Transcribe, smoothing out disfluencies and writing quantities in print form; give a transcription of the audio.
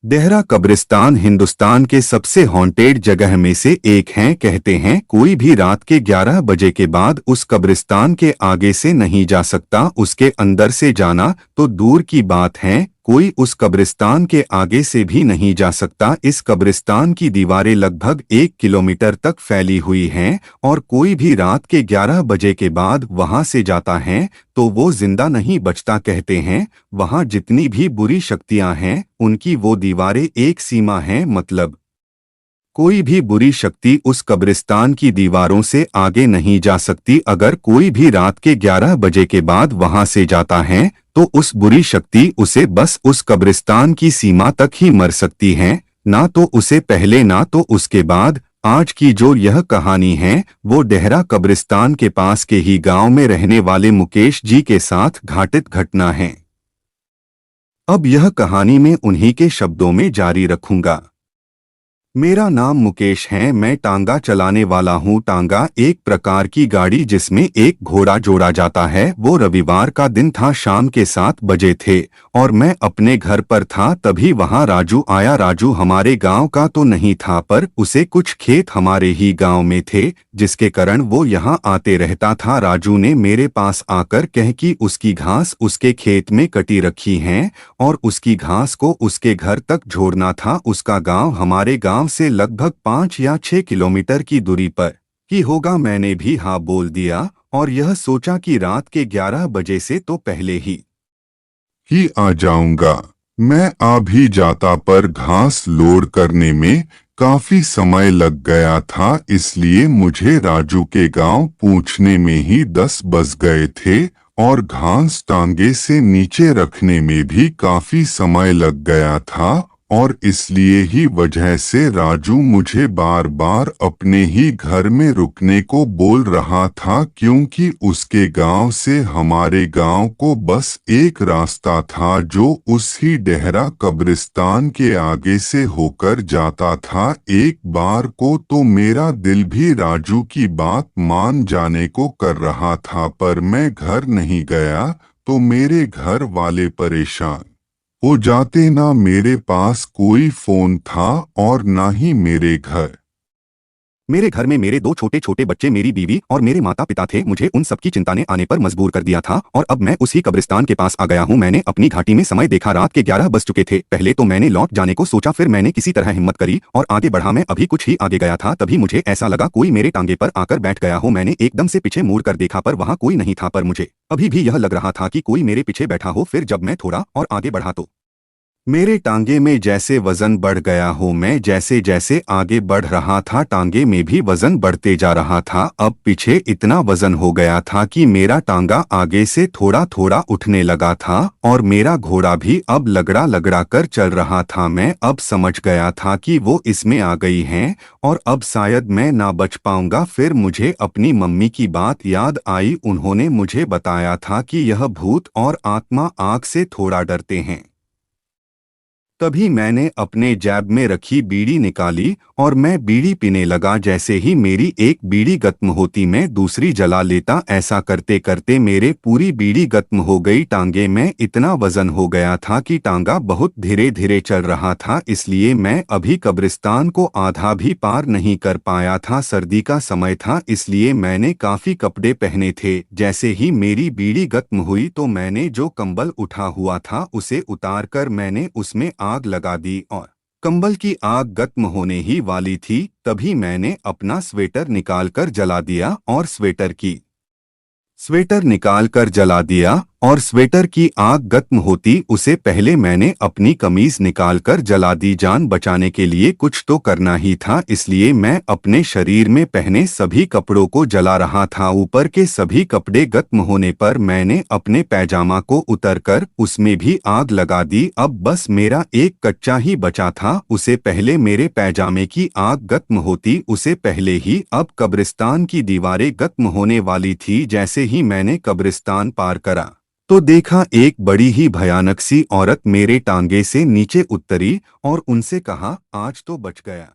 देहरा कब्रिस्तान हिंदुस्तान के सबसे हॉन्टेड जगह में से एक है। कहते हैं कोई भी रात के 11 बजे के बाद उस कब्रिस्तान के आगे से नहीं जा सकता। उसके अंदर से जाना तो दूर की बात है, कोई उस कब्रिस्तान के आगे से भी नहीं जा सकता। इस कब्रिस्तान की दीवारें लगभग 1 किलोमीटर तक फैली हुई हैं और कोई भी रात के 11 बजे के बाद वहां से जाता है तो वो जिंदा नहीं बचता। कहते हैं वहां जितनी भी बुरी शक्तियां हैं उनकी वो दीवारें एक सीमा है, मतलब कोई भी बुरी शक्ति उस कब्रिस्तान की दीवारों से आगे नहीं जा सकती। अगर कोई भी रात के 11 बजे के बाद वहां से जाता है तो उस बुरी शक्ति उसे बस उस कब्रिस्तान की सीमा तक ही मर सकती है, ना तो उसे पहले ना तो उसके बाद। आज की जो यह कहानी है वो देहरा कब्रिस्तान के पास के ही गांव में रहने वाले मुकेश जी के साथ घटित घटना है। अब यह कहानी मैं उन्हीं के शब्दों में जारी रखूंगा। मेरा नाम मुकेश है, मैं टांगा चलाने वाला हूँ। टांगा एक प्रकार की गाड़ी जिसमें एक घोड़ा जोड़ा जाता है। वो रविवार का दिन था, शाम के 7 बजे थे और मैं अपने घर पर था। तभी वहाँ राजू आया। राजू हमारे गांव का तो नहीं था पर उसे कुछ खेत हमारे ही गांव में थे जिसके कारण वो यहाँ आते रहता था। राजू ने मेरे पास आकर कह कि उसकी घास उसके खेत में कटी रखी है और उसकी घास को उसके घर तक छोड़ना था। उसका गांव हमारे गांव से लगभग 5 या 6 किलोमीटर की दूरी पर ही होगा। मैंने भी हाँ बोल दिया और यह सोचा कि रात के 11 बजे से तो पहले ही आ जाऊंगा। मैं आ भी जाता पर घास लोड करने में काफी समय लग गया था, इसलिए मुझे राजू के गांव पहुंचने में ही 10 बज गए थे और घास टांगे से नीचे रखने में भी काफी समय लग गया था और इसलिए ही वजह से राजू मुझे बार बार अपने ही घर में रुकने को बोल रहा था, क्योंकि उसके गांव से हमारे गांव को बस एक रास्ता था जो उसी देहरा कब्रिस्तान के आगे से होकर जाता था। एक बार को तो मेरा दिल भी राजू की बात मान जाने को कर रहा था, पर मैं घर नहीं गया तो मेरे घर वाले परेशान हो जाते। ना मेरे पास कोई फोन था और ना ही मेरे घर में मेरे 2 छोटे छोटे बच्चे, मेरी बीवी और मेरे माता पिता थे। मुझे उन सबकी चिंता ने आने पर मजबूर कर दिया था और अब मैं उसी कब्रिस्तान के पास आ गया हूँ। मैंने अपनी घाटी में समय देखा, रात के 11 बज चुके थे। पहले तो मैंने लौट जाने को सोचा, फिर मैंने किसी तरह हिम्मत करी और आगे बढ़ा। मैं अभी कुछ ही आगे गया था तभी मुझे ऐसा लगा कोई मेरे टांगे पर आकर बैठ गया हो। मैंने एकदम से पीछे मुड़ कर देखा पर वहाँ कोई नहीं था, पर मुझे अभी भी यह लग रहा था कि कोई मेरे पीछे बैठा हो। फिर जब मैं थोड़ा और आगे बढ़ा तो मेरे टांगे में जैसे वजन बढ़ गया हो। मैं जैसे जैसे आगे बढ़ रहा था टांगे में भी वजन बढ़ते जा रहा था। अब पीछे इतना वजन हो गया था कि मेरा टांगा आगे से थोड़ा थोड़ा उठने लगा था और मेरा घोड़ा भी अब लगड़ा लगड़ा कर चल रहा था। मैं अब समझ गया था कि वो इसमें आ गई हैं और अब शायद मैं ना बच पाऊंगा। फिर मुझे अपनी मम्मी की बात याद आई। उन्होंने मुझे बताया था कि यह भूत और आत्मा आग से थोड़ा डरते हैं। तभी मैंने अपने जेब में रखी बीड़ी निकाली और मैं बीड़ी पीने लगा। जैसे ही मेरी एक बीड़ी खत्म होती मैं दूसरी जला लेता। ऐसा करते करते मेरे पूरी बीड़ी खत्म हो गई। टांगे में इतना वजन हो गया था कि टांगा बहुत धीरे धीरे चल रहा था, इसलिए मैं अभी कब्रिस्तान को आधा भी पार नहीं कर पाया था। सर्दी का समय था इसलिए मैंने काफी कपड़े पहने थे। जैसे ही मेरी बीड़ी खत्म हुई तो मैंने जो कंबल उठा हुआ था उसे उतारकर मैंने उसमें आग लगा दी और कंबल की आग खत्म होने ही वाली थी तभी मैंने अपना स्वेटर निकालकर जला दिया और स्वेटर निकालकर जला दिया और स्वेटर की आग खत्म होती उसे पहले मैंने अपनी कमीज निकालकर जला दी। जान बचाने के लिए कुछ तो करना ही था, इसलिए मैं अपने शरीर में पहने सभी कपड़ों को जला रहा था। ऊपर के सभी कपड़े खत्म होने पर मैंने अपने पैजामा को उतारकर उसमें भी आग लगा दी। अब बस मेरा एक कच्चा ही बचा था, उसे पहले मेरे पैजामे की आग खत्म होती उसे पहले ही अब कब्रिस्तान की दीवारें खत्म होने वाली थी। जैसे ही मैंने कब्रिस्तान पार करा तो देखा एक बड़ी ही भयानक सी औरत मेरे टांगे से नीचे उतरी और उनसे कहा, आज तो बच गया।